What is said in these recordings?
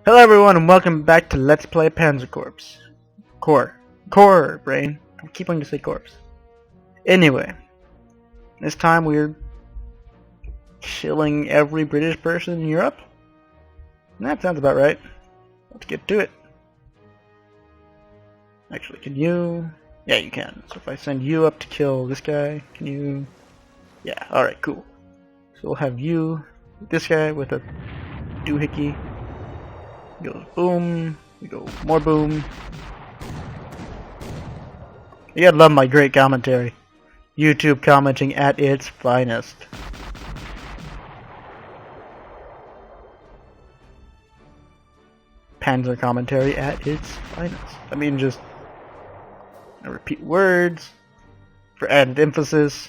Hello everyone and welcome back to Let's Play Panzer Corps. Core, brain. I keep wanting to say corpse. Anyway, this time we're killing every British person in Europe. That sounds about right. Let's get to it. Actually, can you? Yeah, you can. So if I send you up to kill this guy, can you? Yeah, alright, cool. So we'll have you, this guy with a doohickey. Goes boom, we go more boom. You gotta love my great commentary. YouTube commenting at its finest. Panzer commentary at its finest. I mean, just I repeat words for added emphasis.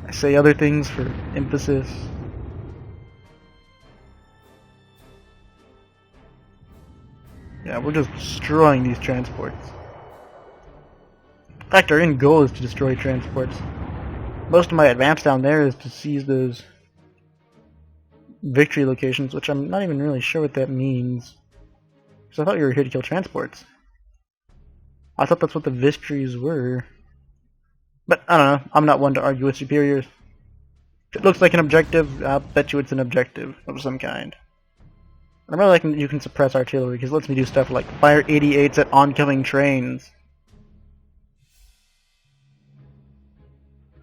I say other things for emphasis. Yeah, we're just destroying these transports. In fact, our end goal is to destroy transports. Most of my advance down there is to seize those victory locations, which I'm not even really sure what that means. Because I thought you were here to kill transports. I thought that's what the victories were. But, I don't know. I'm not one to argue with superiors. If it looks like an objective, I'll bet you it's an objective of some kind. I really like you can suppress artillery because it lets me do stuff like fire 88s at oncoming trains.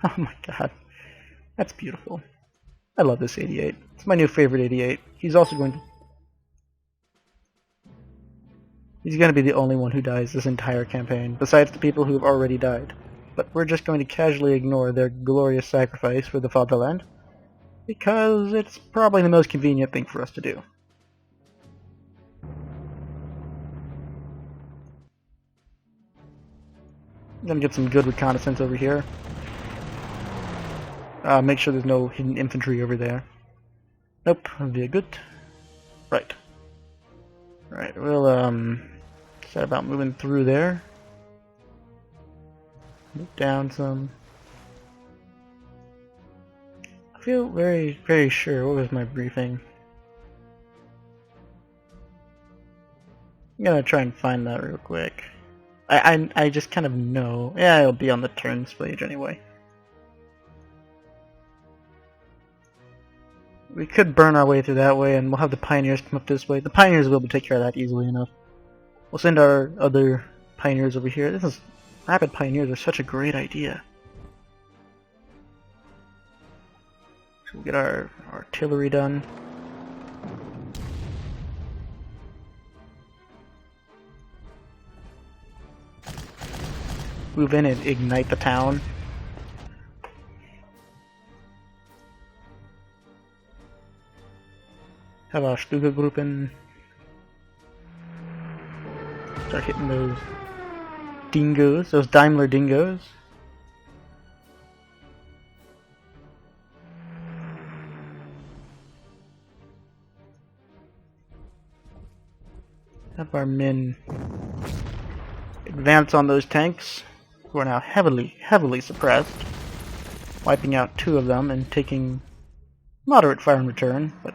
Oh my god. That's beautiful. I love this 88. It's my new favorite 88. He's also going to... He's going to be the only one who dies this entire campaign, besides the people who have already died. But we're just going to casually ignore their glorious sacrifice for the fatherland, because it's probably the most convenient thing for us to do. I'm gonna get some good reconnaissance over here. Make sure there's no hidden infantry over there. Nope, very good. Right. Right, we'll set about moving through there. Move down some. I feel very sure. What was my briefing? I'm gonna try and find that real quick. I just kind of know. Yeah, it'll be on the turns page anyway. We could burn our way through that way, and we'll have the pioneers come up this way. The pioneers will be able to take care of that easily enough. We'll send our other pioneers over here. Rapid pioneers are such a great idea. So we'll get our artillery done. Move in and ignite the town. Have our Stuka-Gruppen start hitting those dingoes, those Daimler dingoes. Have our men advance on those tanks, who are now heavily suppressed, wiping out 2 of them and taking moderate fire in return, but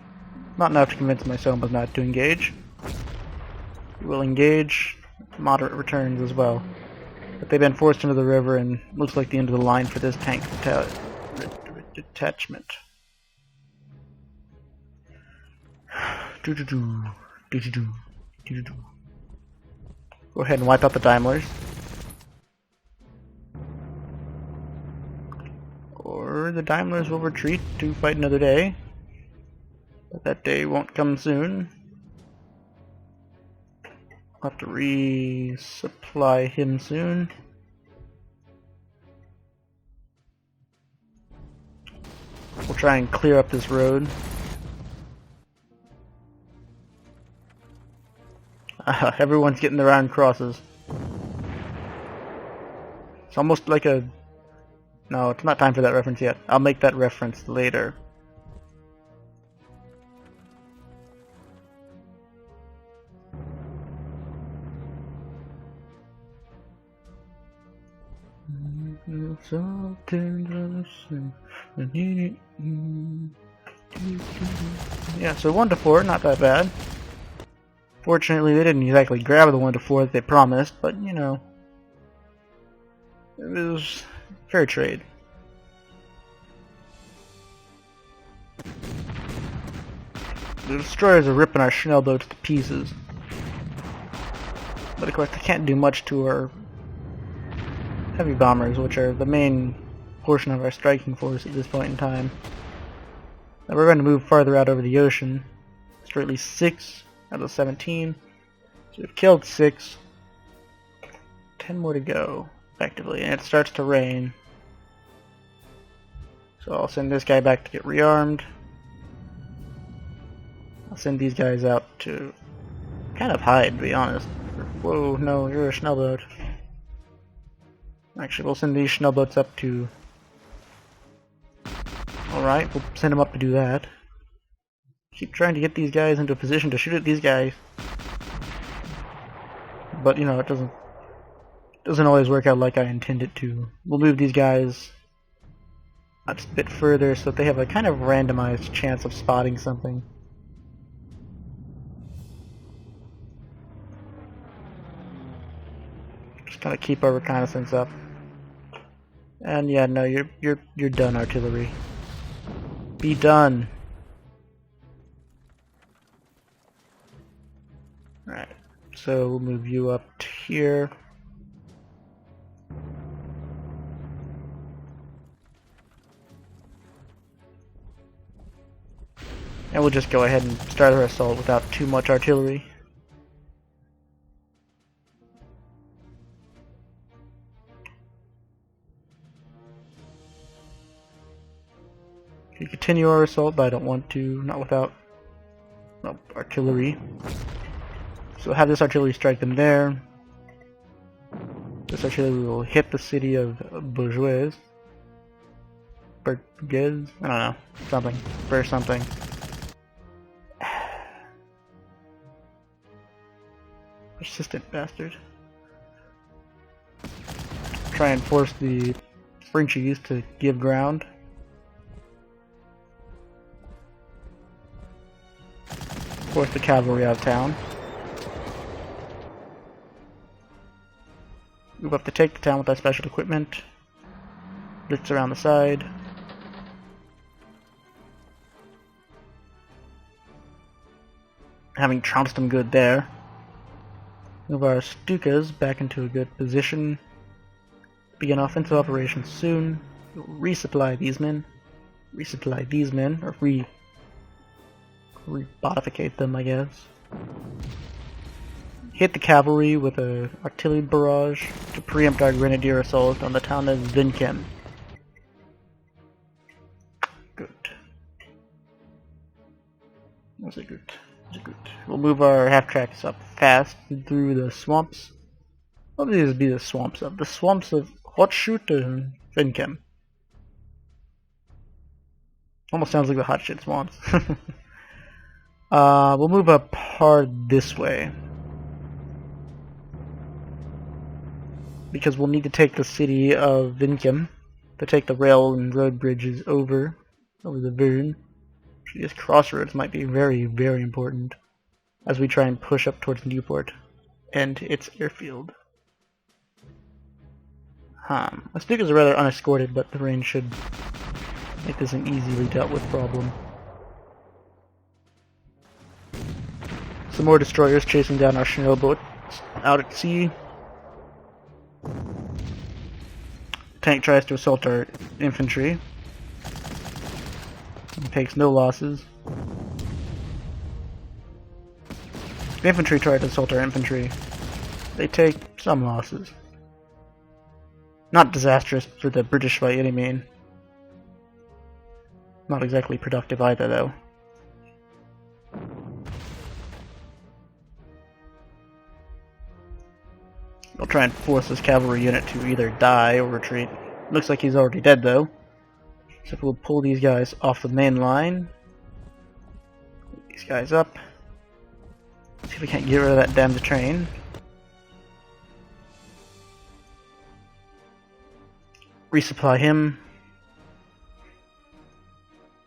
not enough to convince my Somas not to engage. We will engage, moderate returns as well. But they've been forced into the river and looks like the end of the line for this tank detachment. Go ahead and wipe out the Daimlers. Or the Daimlers will retreat to fight another day. But that day won't come soon. I'll have to resupply him soon. We'll try and clear up this road. Everyone's getting their iron crosses. It's almost like a... No, it's not time for that reference yet. I'll make that reference later. Yeah, so 1 to 4, not that bad. Fortunately, they didn't exactly grab the 1-4 that they promised, but you know, it was fair trade. The destroyers are ripping our Schnell boats to pieces. But of course, they can't do much to our heavy bombers, which are the main portion of our striking force at this point in time. Now we're going to move farther out over the ocean. Destroy at least 6 out of 17. So we've killed 6. 10 more to go, effectively, and it starts to rain. So I'll send this guy back to get rearmed. I'll send these guys out to kind of hide, to be honest. Whoa, no, you're a Schnell boat. Actually, we'll send these Schnell boats up to... Alright, we'll send them up to do that. Keep trying to get these guys into a position to shoot at these guys. But, you know, it doesn't always work out like I intend it to. We'll move these guys a bit further so that they have a kind of randomized chance of spotting something. Just kind of keep our reconnaissance up. And yeah, no, you're done, artillery. Be done. Alright, so we'll move you up to here. And we'll just go ahead and start our assault without too much artillery. We continue our assault, but I don't want to, not without artillery. So we'll have this artillery strike them there. This artillery will hit the city of Bourgeois. Burgess? I don't know. Something. Burst something. Persistent bastard. Try and force the Frenchies to give ground. Force the cavalry out of town. Move up to take the town with our special equipment. Blitz around the side. Having trounced them good there. Move our Stukas back into a good position. Begin offensive operations soon. Resupply these men. Resupply these men, or re-bodificate them, I guess. Hit the cavalry with a artillery barrage to preempt our grenadier assault on the town of Vinkem. Good. Was it good? Was it good? We'll move our half tracks up fast through the swamps. What would these be the swamps of? The swamps of Hotshoot and Vinkem. Almost sounds like the hot shit swamps. We'll move up hard this way. Because we'll need to take the city of Vinkem to take the rail and road bridges over the Verne. These crossroads might be very, very important as we try and push up towards Newport and its airfield. My Stukas are rather unescorted, but the rain should make this an easily dealt with problem. Some more destroyers chasing down our Schnell boats out at sea. Tank tries to assault our infantry. He takes no losses. The infantry try to assault our infantry. They take some losses. Not disastrous for the British by any means. Not exactly productive either, though. I'll try and force this cavalry unit to either die or retreat. Looks like he's already dead, though. So we'll pull these guys off the main line. Pull these guys up. See if we can't get rid of that damned train. Resupply him.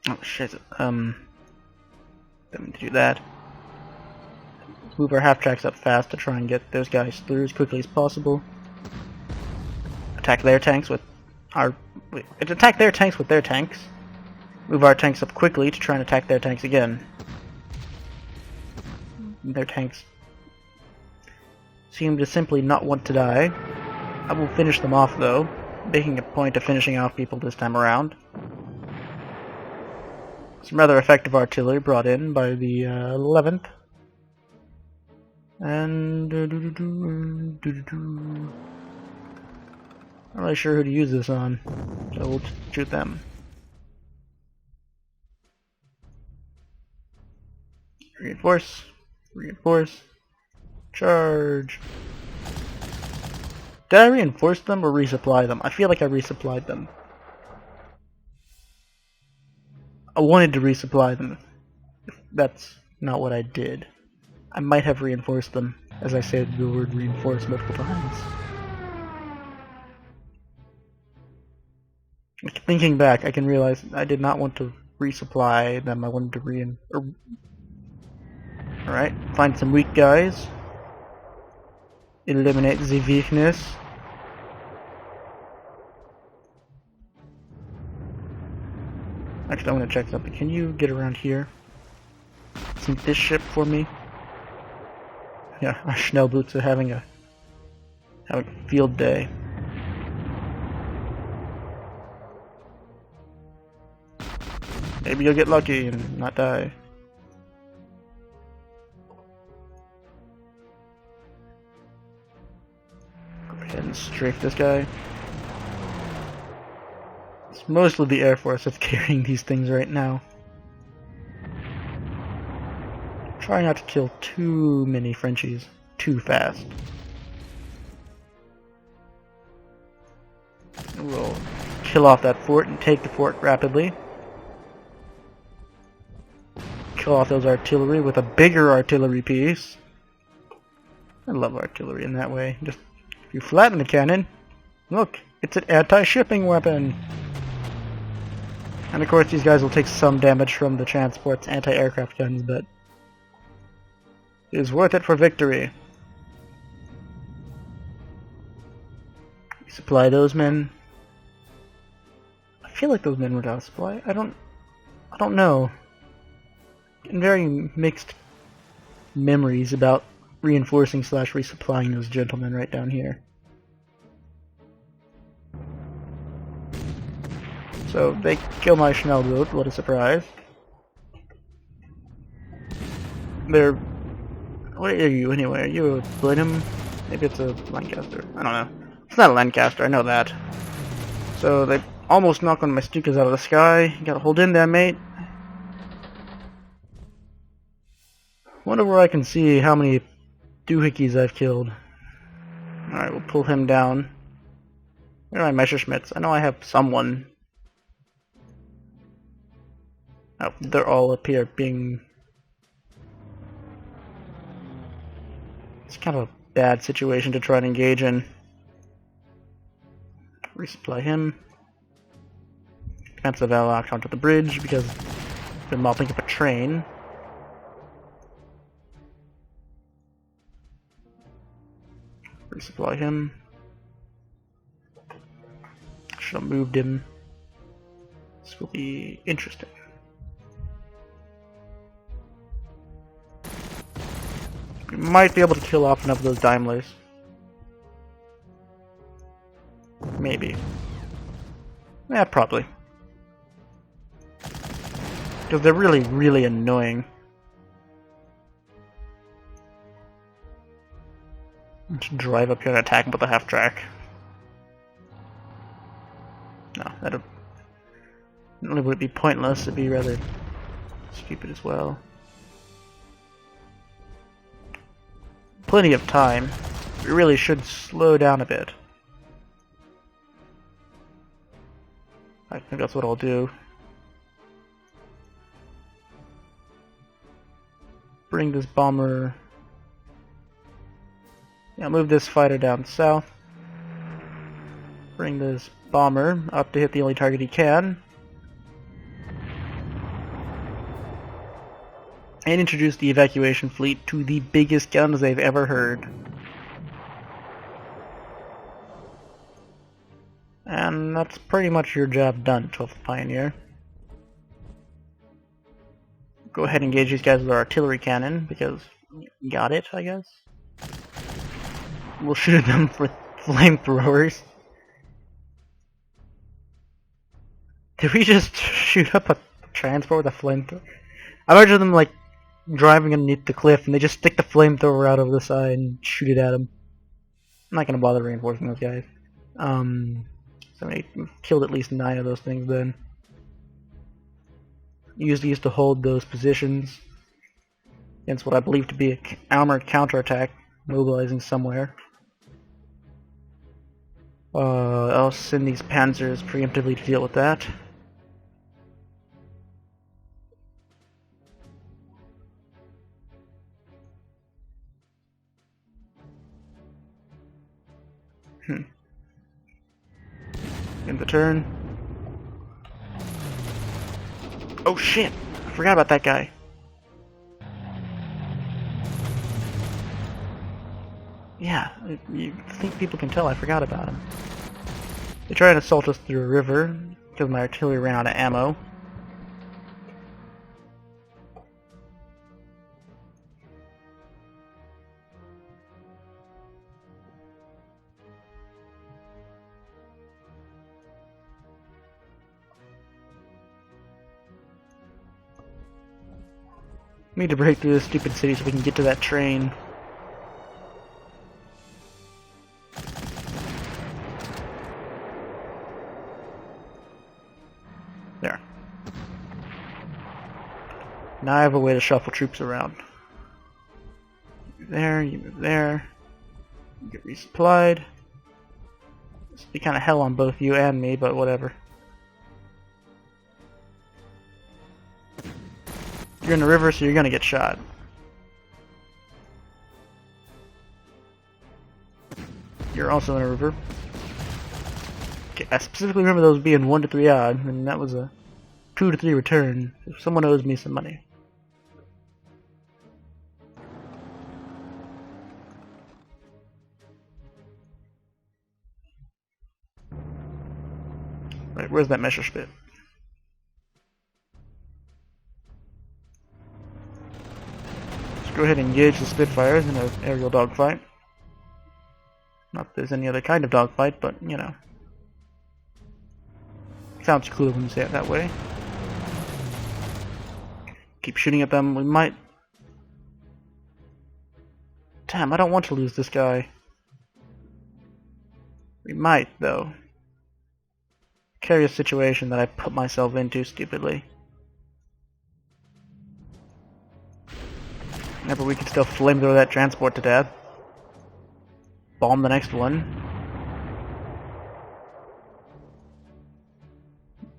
Oh shit. Didn't mean to do that. Let's move our half-tracks up fast to try and get those guys through as quickly as possible. Attack their tanks with our... attack their tanks with their tanks. Move our tanks up quickly to try and attack their tanks again. Their tanks seem to simply not want to die. I will finish them off though, making a point of finishing off people this time around. Some rather effective artillery brought in by the 11th. And... I'm not really sure who to use this on, so we'll shoot them. Reinforce. Reinforce. Charge. Did I reinforce them or resupply them? I feel like I resupplied them. I wanted to resupply them. That's not what I did. I might have reinforced them, as I said the word reinforce multiple times. Thinking back, I can realize I did not want to resupply them. I wanted to Alright, find some weak guys. Eliminate the weakness. Actually, I'm gonna check something. Can you get around here? Sink this ship for me? Yeah, our Schnellboots are having a field day. Maybe you'll get lucky and not die. Go ahead and strafe this guy. It's mostly the Air Force that's carrying these things right now. Try not to kill too many Frenchies too fast. We'll kill off that fort and take the fort rapidly. Kill off those artillery with a bigger artillery piece. I love artillery in that way. Just if you flatten the cannon, look, it's an anti-shipping weapon. And of course these guys will take some damage from the transport's anti-aircraft guns, but it is worth it for victory. Supply those men. I feel like those men were out of supply. I don't know. And very mixed memories about reinforcing / resupplying those gentlemen right down here. So they kill my Schnellboot, what a surprise. What are you anyway? Are you a Blenheim? Maybe it's a Lancaster. I don't know. It's not a Lancaster, I know that. So they almost knocked one of my Stukas out of the sky. You gotta hold in there, mate. Wonder where I can see how many doohickeys I've killed. Alright, we'll pull him down. Where are my Messerschmitts? I know I have someone. Oh, they're all up here being... It's kind of a bad situation to try and engage in. Resupply him. Defensive locked onto the bridge because they're mopping up a train. Resupply him. Should have moved him. This will be interesting. We might be able to kill off enough of those Daimlers. Maybe. Yeah, probably. Because they're really, really annoying. Just drive up here and attack them with a half-track. No, that'd... Not only would it be pointless, it'd be rather stupid as well. Plenty of time. We really should slow down a bit. I think that's what I'll do. Bring this bomber... Yeah, move this fighter down south. Bring this bomber up to hit the only target he can. and introduce the evacuation fleet to the biggest guns they've ever heard. And that's pretty much your job done, 12th Pioneer. Go ahead and engage these guys with our artillery cannon, because you got it, I guess. We'll shoot at them with flamethrowers. Did we just shoot up a transport with a flamethrower? I imagine them like driving underneath the cliff and they just stick the flamethrower out over the side and shoot it at them. I'm not gonna bother reinforcing those guys. So we killed at least 9 of those things then. Used these to hold those positions against what I believe to be an armored counterattack mobilizing somewhere. I'll send these Panzers preemptively to deal with that. End the turn. Oh shit! I forgot about that guy. Yeah, you think people can tell I forgot about him. They tried to assault us through a river because my artillery ran out of ammo. We need to break through this stupid city so we can get to that train. There. Now I have a way to shuffle troops around. You move there, you move there. You get resupplied. This will be kind of hell on both you and me, but whatever. You're in the river, so you're gonna get shot. You're also in a river. Okay, I specifically remember those being 1 to 3 odd, and that was a 2 to 3 return. If someone owes me some money. Right, where's that Messerschmitt? Go ahead and engage the Spitfires in an aerial dogfight. Not that there's any other kind of dogfight, but you know. Sounds cooler when you say it that way. Keep shooting at them. We might. Damn, I don't want to lose this guy. We might, though. Carry a situation that I put myself into stupidly. Remember, we can still flamethrow that transport to death. Bomb the next one.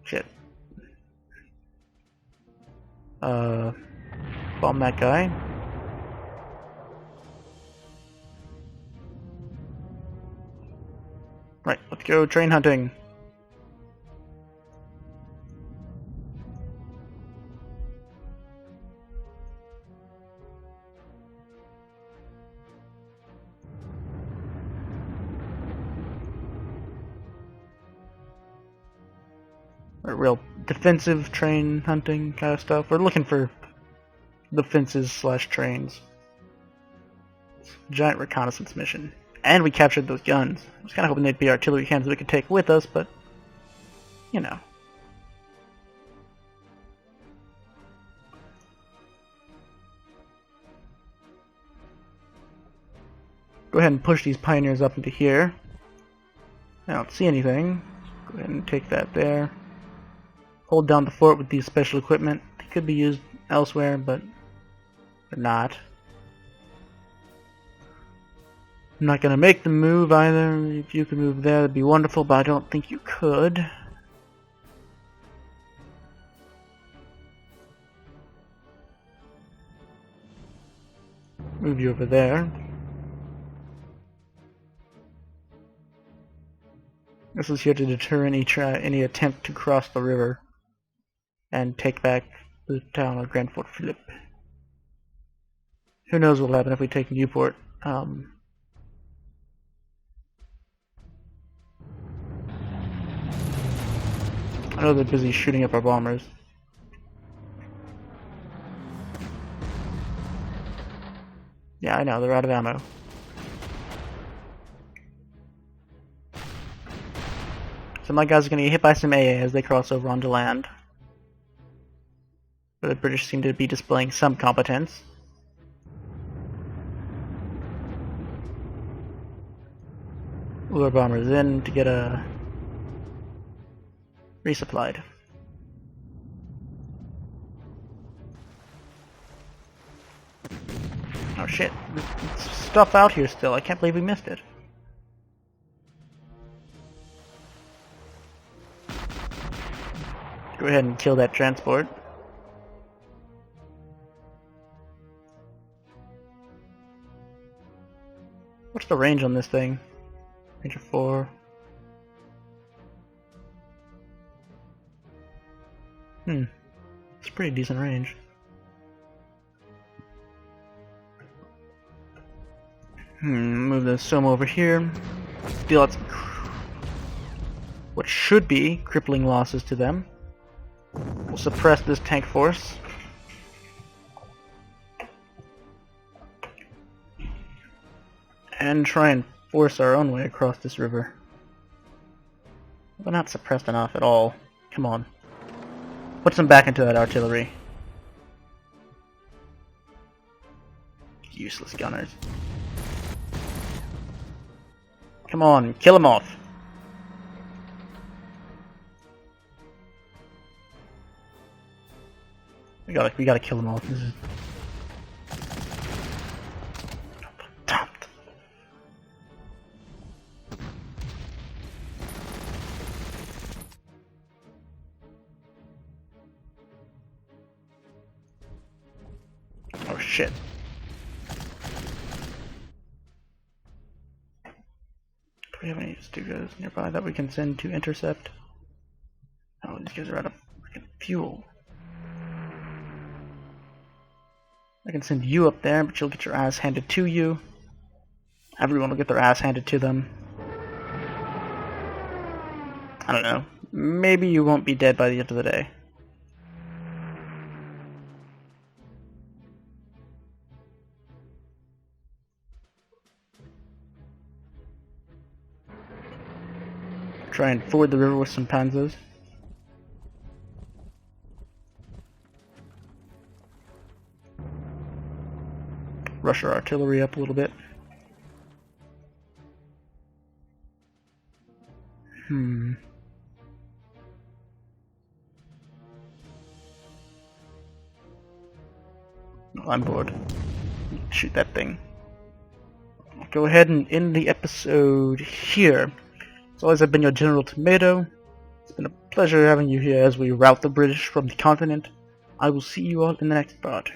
Shit. Bomb that guy. Right, let's go train hunting. Real defensive train hunting kind of stuff. We're looking for defenses / trains. Giant reconnaissance mission. And we captured those guns. I was kind of hoping they'd be artillery cannons we could take with us, but you know. Go ahead and push these pioneers up into here. I don't see anything. Go ahead and take that there. Hold down the fort with these special equipment. They could be used elsewhere, but they're not. I'm not going to make them move either. If you could move there, that'd be wonderful, but I don't think you could. Move you over there. This is here to deter any attempt to cross the river and take back the town of Grand Fort Philippe. Who knows what'll happen if we take Newport. I know they're busy shooting up our bombers. Yeah, I know, they're out of ammo. So my guys are gonna get hit by some AA as they cross over onto land. But the British seem to be displaying some competence. Lure bombers in to get resupplied. Oh shit, there's stuff out here still. I can't believe we missed it. Go ahead and kill that transport. What's the range on this thing? Range of 4. It's a pretty decent range. Move the Soma over here. Deal out some what should be crippling losses to them. We'll suppress this tank force. And try and force our own way across this river. We're not suppressed enough at all. Come on. Put some back into that artillery. Useless gunners. Come on, kill them off. We gotta kill them off. This is... Oh shit. Do we have any Stugas nearby that we can send to intercept? Oh, these guys are out of freaking fuel. I can send you up there, but you'll get your ass handed to you. Everyone will get their ass handed to them. I don't know. Maybe you won't be dead by the end of the day. Try and ford the river with some Panzers. Rush our artillery up a little bit. I'm bored. Shoot that thing. I'll go ahead and end the episode here. As always, I've been your General Tomato. It's been a pleasure having you here as we rout the British from the continent. I will see you all in the next part.